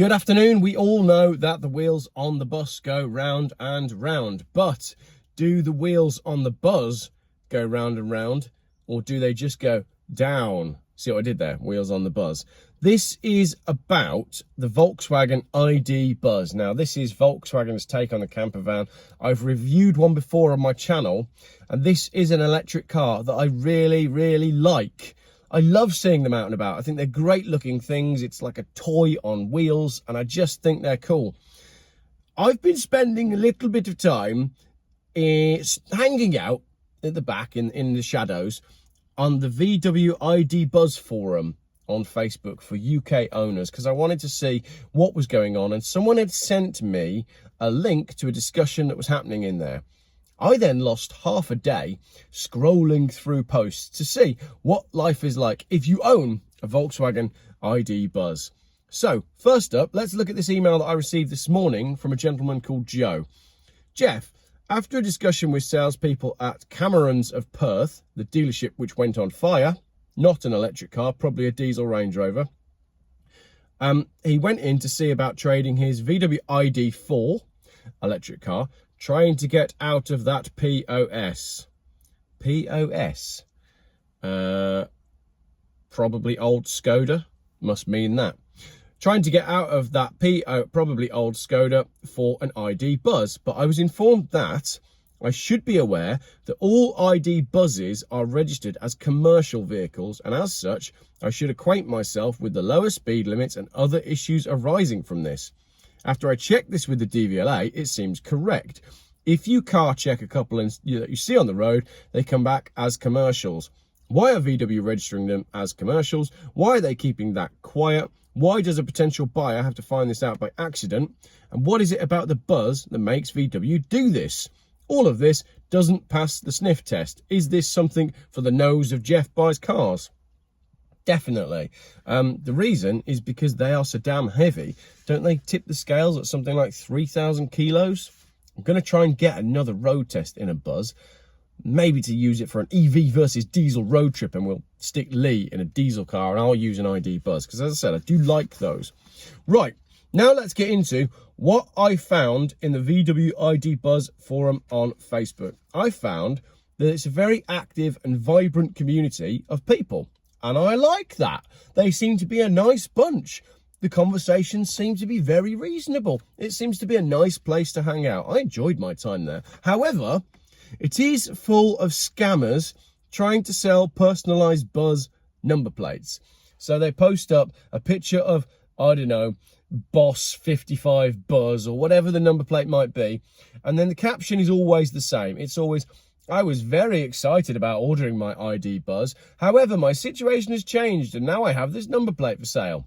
Good afternoon. We all know that the wheels on the bus go round and round, but do the wheels on the buzz go round and round, or do they just go down? See what I did there? Wheels on the buzz. This is about the Volkswagen ID Buzz. Now, this is Volkswagen's take on the camper van. I've reviewed one before on my channel, and this is an electric car that I really like. I love seeing them out and about. I think they're great looking things. It's like a toy on wheels, and I just think they're cool. I've been spending a little bit of time hanging out at the back in the shadows on the VW ID Buzz forum on Facebook for UK owners, because I wanted to see what was going on, and someone had sent me a link to a discussion that was happening in there. I then lost half a day scrolling through posts to see what life is like if you own a Volkswagen ID Buzz. So, first up, let's look at this email that I received this morning from a gentleman called Joe. Geoff, after a discussion with salespeople at Cameron's of Perth, the dealership which went on fire, not an electric car, probably a diesel Range Rover, he went in to see about trading his VW ID4 electric car, trying to get out of that POS. POS? Probably old Skoda, must mean that. Trying to get out of that probably old Skoda for an ID Buzz. But I was informed that I should be aware that all ID Buzzes are registered as commercial vehicles, and as such, I should acquaint myself with the lower speed limits and other issues arising from this. After I checked this with the DVLA, it seems correct. If you car check a couple that you see on the road, they come back as commercials. Why are VW registering them as commercials? Why are they keeping that quiet? Why does a potential buyer have to find this out by accident? And what is it about the Buzz that makes VW do this? All of this doesn't pass the sniff test. Is this something for the nose of Geoff buys cars? Definitely. The reason is because they are so damn heavy. Don't they tip the scales at something like 3,000 kilos? I'm going to try and get another road test in a Buzz, maybe to use it for an EV versus diesel road trip, and we'll stick Lee in a diesel car and I'll use an ID Buzz, because as I said, I do like those. Right, now let's get into what I found in the VW ID Buzz forum on Facebook. I found that it's a very active and vibrant community of people, and I like that. They seem to be a nice bunch. The conversations seem to be very reasonable. It seems to be a nice place to hang out. I enjoyed my time there. However, it is full of scammers trying to sell personalised Buzz number plates. So they post up a picture of, I don't know, Boss 55 Buzz or whatever the number plate might be. And then the caption is always the same. It's always, I was very excited about ordering my ID Buzz. However, my situation has changed and now I have this number plate for sale.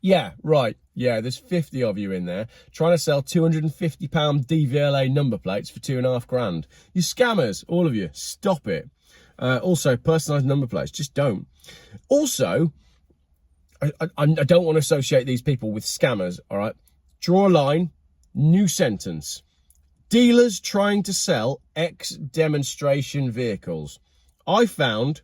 Yeah, right. Yeah, there's 50 of you in there trying to sell £250 DVLA number plates for $2.5 grand. You scammers, all of you, stop it. Also, personalised number plates, just don't. Also, I don't want to associate these people with scammers, all right? Draw a line, new sentence. Dealers trying to sell ex-demonstration vehicles. I found,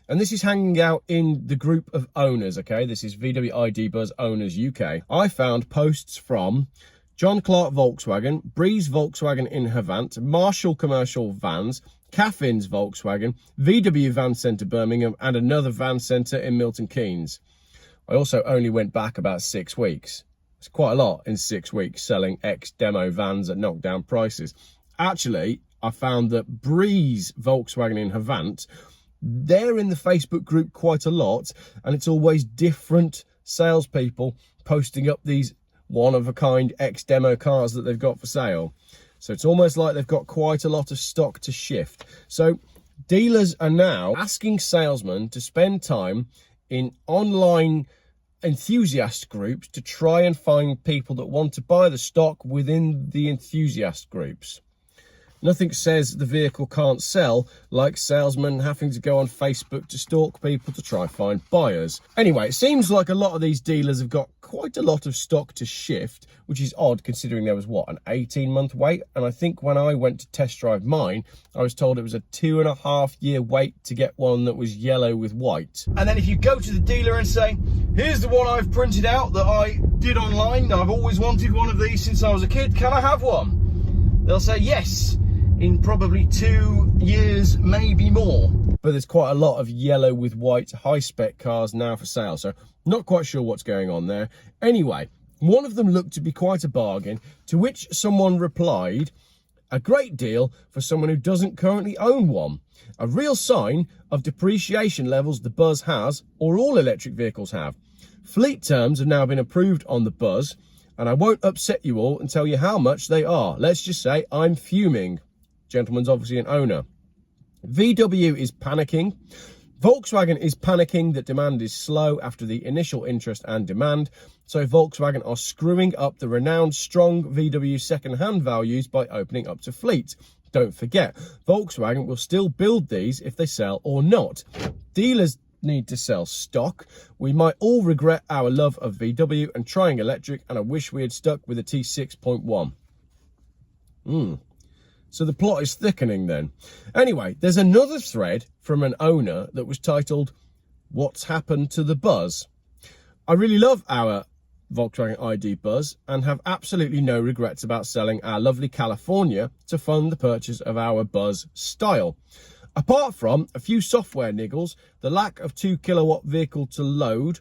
and this is hanging out in the group of owners, okay? This is VW ID Buzz Owners UK. I found posts from John Clark Volkswagen, Breeze Volkswagen in Havant, Marshall Commercial Vans, Caffin's Volkswagen, VW Van Centre Birmingham, and another van centre in Milton Keynes. I also only went back about 6 weeks. It's quite a lot in 6 weeks selling ex-demo vans at knockdown prices. Actually, I found that Breeze Volkswagen in Havant, they're in the Facebook group quite a lot, and it's always different salespeople posting up these one-of-a-kind ex-demo cars that they've got for sale. So it's almost like they've got quite a lot of stock to shift. So dealers are now asking salesmen to spend time in online enthusiast groups to try and find people that want to buy the stock within the enthusiast groups. Nothing says the vehicle can't sell like salesmen having to go on Facebook to stalk people to try find buyers. Anyway, it seems like a lot of these dealers have got quite a lot of stock to shift, which is odd considering there was, what, an 18-month wait? And I think when I went to test drive mine, I was told it was a 2.5-year wait to get one that was yellow with white. And then if you go to the dealer and say, here's the one I've printed out that I did online, I've always wanted one of these since I was a kid, can I have one? They'll say yes, in probably 2 years, maybe more. But there's quite a lot of yellow with white high-spec cars now for sale, so not quite sure what's going on there. Anyway, one of them looked to be quite a bargain, to which someone replied, a great deal for someone who doesn't currently own one. A real sign of depreciation levels the Buzz has, or all electric vehicles have. Fleet terms have now been approved on the Buzz, and I won't upset you all and tell you how much they are. Let's just say I'm fuming. Gentleman's obviously an owner. VW is panicking. Volkswagen is panicking that demand is slow after the initial interest and demand. So Volkswagen are screwing up the renowned strong VW second-hand values by opening up to fleet. Don't forget, Volkswagen will still build these if they sell or not. Dealers need to sell stock. We might all regret our love of VW and trying electric, and I wish we had stuck with a T6.1. So the plot is thickening then. Anyway, there's another thread from an owner that was titled, What's Happened to the Buzz? I really love our Volkswagen ID Buzz and have absolutely no regrets about selling our lovely California to fund the purchase of our Buzz Style. Apart from a few software niggles, the lack of 2 kilowatt vehicle to load,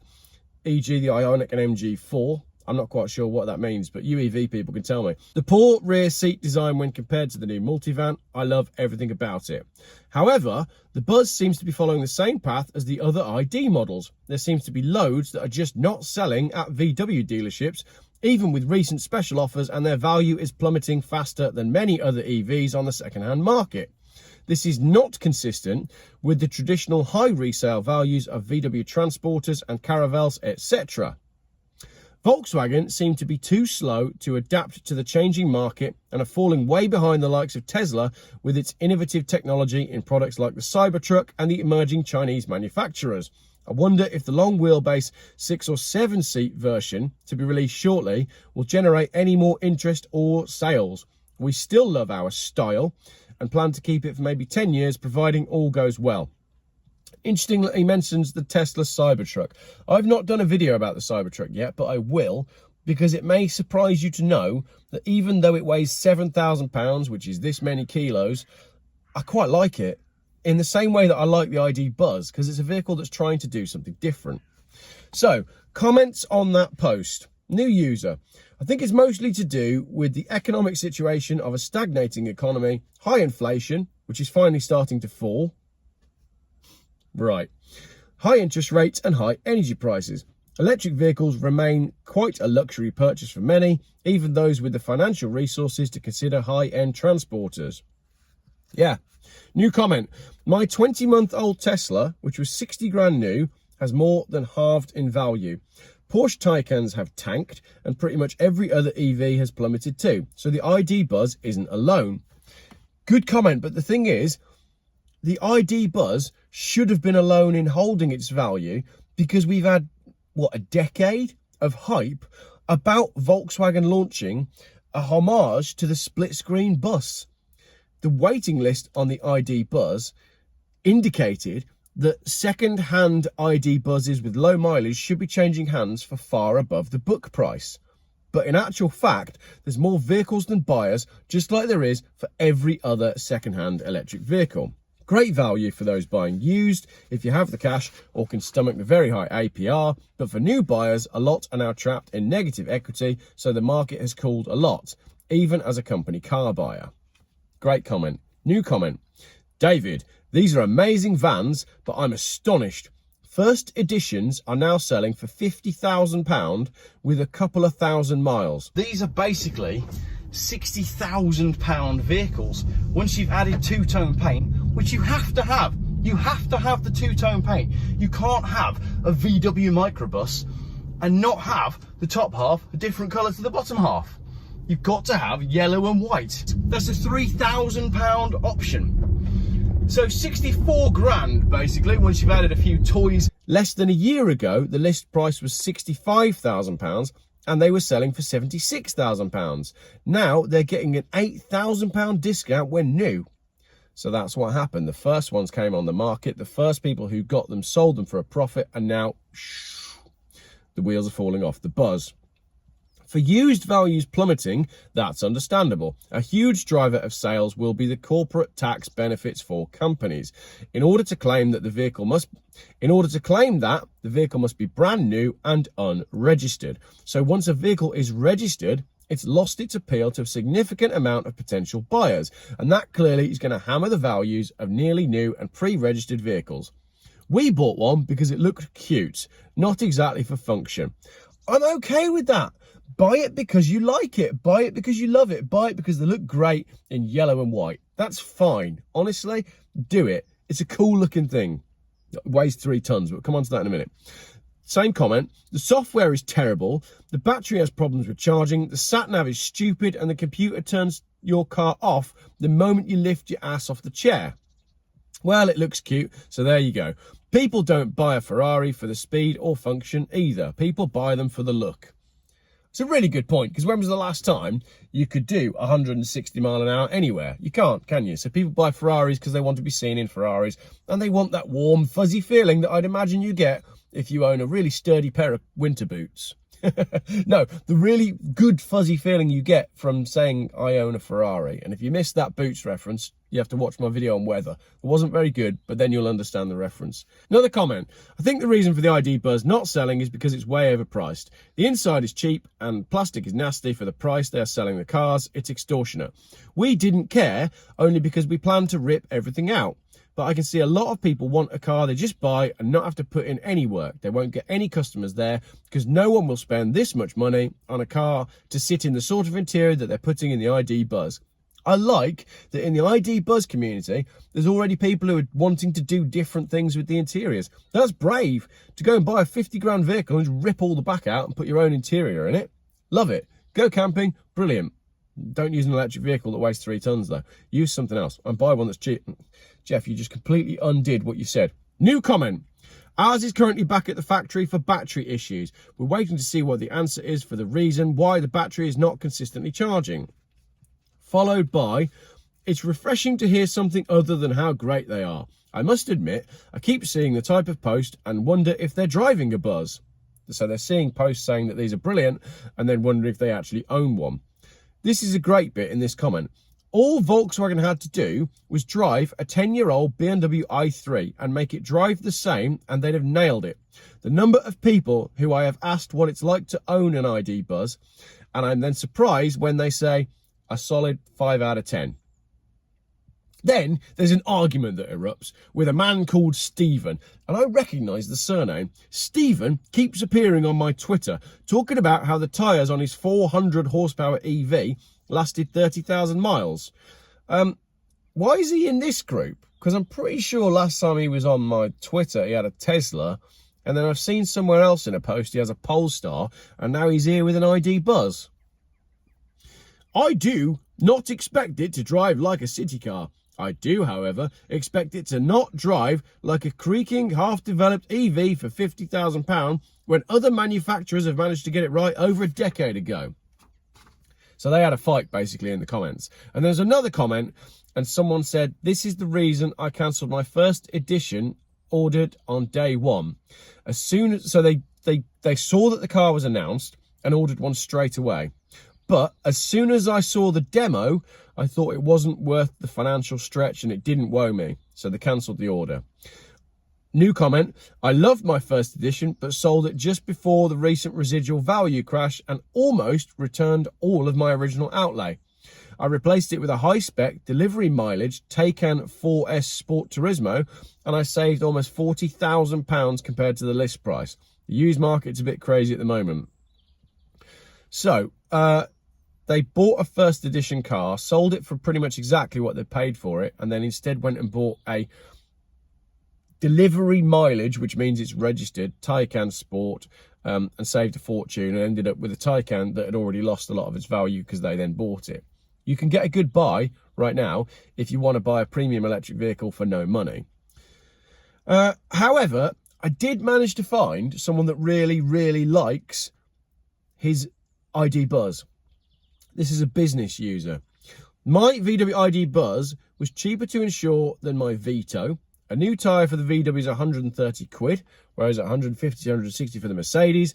e.g. the Ioniq and MG4, I'm not quite sure what that means, but UEV people can tell me. The poor rear seat design when compared to the new multivan, I love everything about it. However, the Buzz seems to be following the same path as the other ID models. There seems to be loads that are just not selling at VW dealerships, even with recent special offers, and their value is plummeting faster than many other EVs on the second-hand market. This is not consistent with the traditional high resale values of VW transporters and caravels, etc. Volkswagen seem to be too slow to adapt to the changing market and are falling way behind the likes of Tesla with its innovative technology in products like the Cybertruck and the emerging Chinese manufacturers. I wonder if the long wheelbase 6 or 7 seat version to be released shortly will generate any more interest or sales. We still love our Style and plan to keep it for maybe 10 years, providing all goes well. Interestingly, he mentions the Tesla Cybertruck. I've not done a video about the Cybertruck yet, but I will, because it may surprise you to know that even though it weighs 7,000 pounds, which is this many kilos, I quite like it in the same way that I like the ID Buzz, because it's a vehicle that's trying to do something different. So, comments on that post. New user. I think it's mostly to do with the economic situation of a stagnating economy, high inflation, which is finally starting to fall. Right. High interest rates and high energy prices. Electric vehicles remain quite a luxury purchase for many, even those with the financial resources to consider high-end transporters. Yeah. New comment. My 20-month-old Tesla, which was 60 grand new, has more than halved in value. Porsche Taycans have tanked, and pretty much every other EV has plummeted too. So the ID Buzz isn't alone. Good comment, but the thing is, the ID Buzz should have been alone in holding its value because we've had, what, a decade of hype about Volkswagen launching a homage to the split-screen bus. The waiting list on the ID Buzz indicated that second-hand ID Buzzes with low mileage should be changing hands for far above the book price. But in actual fact, there's more vehicles than buyers, just like there is for every other second-hand electric vehicle. Great value for those buying used if you have the cash or can stomach the very high APR, but for new buyers, a lot are now trapped in negative equity, so the market has cooled a lot, even as a company car buyer. Great comment. New comment. David, these are amazing vans, but I'm astonished. First editions are now selling for £50,000 with a couple of thousand miles. These are basically £60,000 vehicles once you've added two-tone paint, which you have to have. You have to have the two-tone paint. You can't have a VW microbus and not have the top half a different colour to the bottom half. you've got to have yellow and white. That's a £3,000 option. So 64 grand, basically, once you've added a few toys. Less than a year ago, the list price was £65,000 and they were selling for £76,000. Now they're getting an £8,000 discount when new. So that's what happened. The first ones came on the market. The first people who got them sold them for a profit, and now the wheels are falling off the buzz. For used values plummeting, that's understandable. A huge driver of sales will be the corporate tax benefits for companies. In order to claim that, the vehicle must be brand new and unregistered. So once a vehicle is registered, it's lost its appeal to a significant amount of potential buyers, and that clearly is going to hammer the values of nearly new and pre-registered vehicles. We bought one because it looked cute, not exactly for function. I'm okay with that. Buy it because you like it. Buy it because you love it. Buy it because they look great in yellow and white. That's fine. Honestly, do it. It's a cool looking thing. It weighs 3 tons, but we'll come on to that in a minute. Same comment. The software is terrible. The battery has problems with charging. The sat-nav is stupid, and the computer turns your car off the moment you lift your ass off the chair. Well, it looks cute, so there you go. People don't buy a Ferrari for the speed or function either. People buy them for the look. It's a really good point, because when was the last time you could do 160 mile an hour anywhere? You can't, can you? So people buy Ferraris because they want to be seen in Ferraris, and they want that warm, fuzzy feeling that I'd imagine you get if you own a really sturdy pair of winter boots. No, the really good fuzzy feeling you get from saying I own a Ferrari. And if you missed that boots reference, you have to watch my video on weather. It wasn't very good, but then you'll understand the reference. Another comment. I think the reason for the ID Buzz not selling is because it's way overpriced. The inside is cheap and plastic is nasty for the price they are selling the cars. It's extortionate. We didn't care, only because we planned to rip everything out. But I can see a lot of people want a car they just buy and not have to put in any work. They won't get any customers there because no one will spend this much money on a car to sit in the sort of interior that they're putting in the ID Buzz. I like that in the ID Buzz community, there's already people who are wanting to do different things with the interiors. That's brave, to go and buy a 50 grand vehicle and just rip all the back out and put your own interior in it. Love it. Go camping. Brilliant. Don't use an electric vehicle that weighs 3 tons though. Use something else and buy one that's cheap. Geoff, you just completely undid what you said. New comment. Ours is currently back at the factory for battery issues. We're waiting to see what the answer is for the reason why the battery is not consistently charging. Followed by, it's refreshing to hear something other than how great they are. I must admit, I keep seeing the type of post and wonder if they're driving a Buzz. So they're seeing posts saying that these are brilliant and then wondering if they actually own one. This is a great bit in this comment. All Volkswagen had to do was drive a 10-year-old BMW i3 and make it drive the same, and they'd have nailed it. The number of people who I have asked what it's like to own an ID Buzz, and I'm then surprised when they say a solid 5 out of 10. Then there's an argument that erupts with a man called Stephen, and I recognise the surname. Stephen keeps appearing on my Twitter, talking about how the tyres on his 400 horsepower EV lasted 30,000 miles. Why is he in this group? Because I'm pretty sure last time he was on my Twitter, he had a Tesla, and then I've seen somewhere else in a post he has a Polestar, and now he's here with an ID Buzz. I do not expect it to drive like a city car. I do, however, expect it to not drive like a creaking, half-developed EV for £50,000 when other manufacturers have managed to get it right over a decade ago. So they had a fight, basically, in the comments. And there's another comment, and someone said, this is the reason I cancelled my first edition ordered on day one. As soon as, so they saw that the car was announced and ordered one straight away. But as soon as I saw the demo, I thought it wasn't worth the financial stretch and it didn't wow me. So they cancelled the order. New comment. I loved my first edition, but sold it just before the recent residual value crash and almost returned all of my original outlay. I replaced it with a high-spec delivery mileage Taycan 4S Sport Turismo, and I saved almost £40,000 compared to the list price. The used market's a bit crazy at the moment. So, they bought a first edition car, sold it for pretty much exactly what they paid for it, and then instead went and bought a delivery mileage, which means it's registered, Taycan Sport, and saved a fortune and ended up with a Taycan that had already lost a lot of its value because they then bought it. You can get a good buy right now if you want to buy a premium electric vehicle for no money. However, I did manage to find someone that really, really likes his ID Buzz. This is a business user. My VW ID Buzz was cheaper to insure than my Vito. A new tyre for the VW is 130 quid, whereas 150 to 160 for the Mercedes.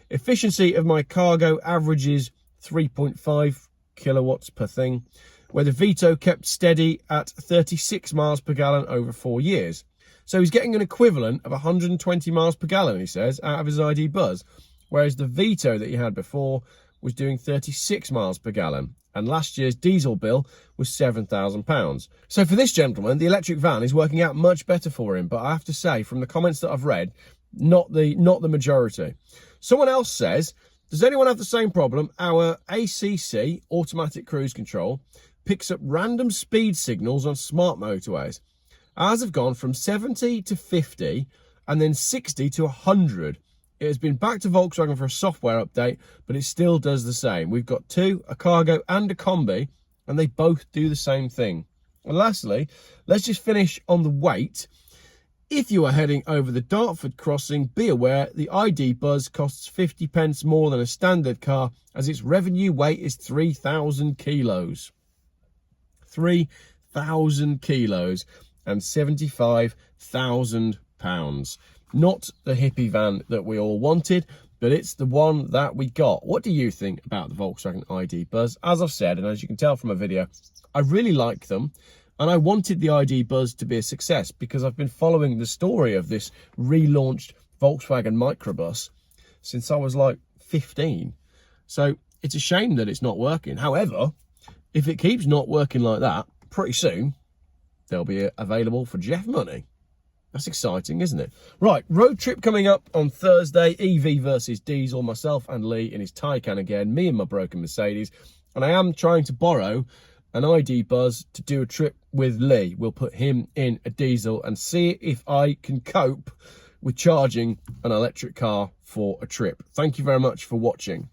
Efficiency of my cargo averages 3.5 kilowatts per thing, where the Vito kept steady at 36 miles per gallon over 4 years. So he's getting an equivalent of 120 miles per gallon, he says, out of his ID Buzz, whereas the Vito that he had before was doing 36 miles per gallon. And last year's diesel bill was £7,000. So for this gentleman, the electric van is working out much better for him. But I have to say, from the comments that I've read, not the majority. Someone else says, does anyone have the same problem? Our ACC, automatic cruise control, picks up random speed signals on smart motorways. Ours have gone from 70 to 50 and then 60 to 100. It has been back to Volkswagen for a software update, but it still does the same. We've got two, a cargo and a combi, and they both do the same thing. And lastly, let's just finish on the weight. If you are heading over the Dartford crossing, be aware the ID Buzz costs 50 pence more than a standard car, as its revenue weight is 3,000 kilos. 3,000 kilos and 75,000 pounds. Not the hippie van that we all wanted, but it's the one that we got. What do you think about the Volkswagen ID Buzz? As I've said, and as you can tell from my video, I really like them. And I wanted the ID Buzz to be a success because I've been following the story of this relaunched Volkswagen microbus since I was like 15. So it's a shame that it's not working. However, if it keeps not working like that, pretty soon they'll be available for Geoff money. That's exciting, isn't it? Right, road trip coming up on Thursday, EV versus diesel, myself and Lee in his Taycan again, me and my broken Mercedes. And I am trying to borrow an ID Buzz to do a trip with Lee. We'll put him in a diesel and see if I can cope with charging an electric car for a trip. Thank you very much for watching.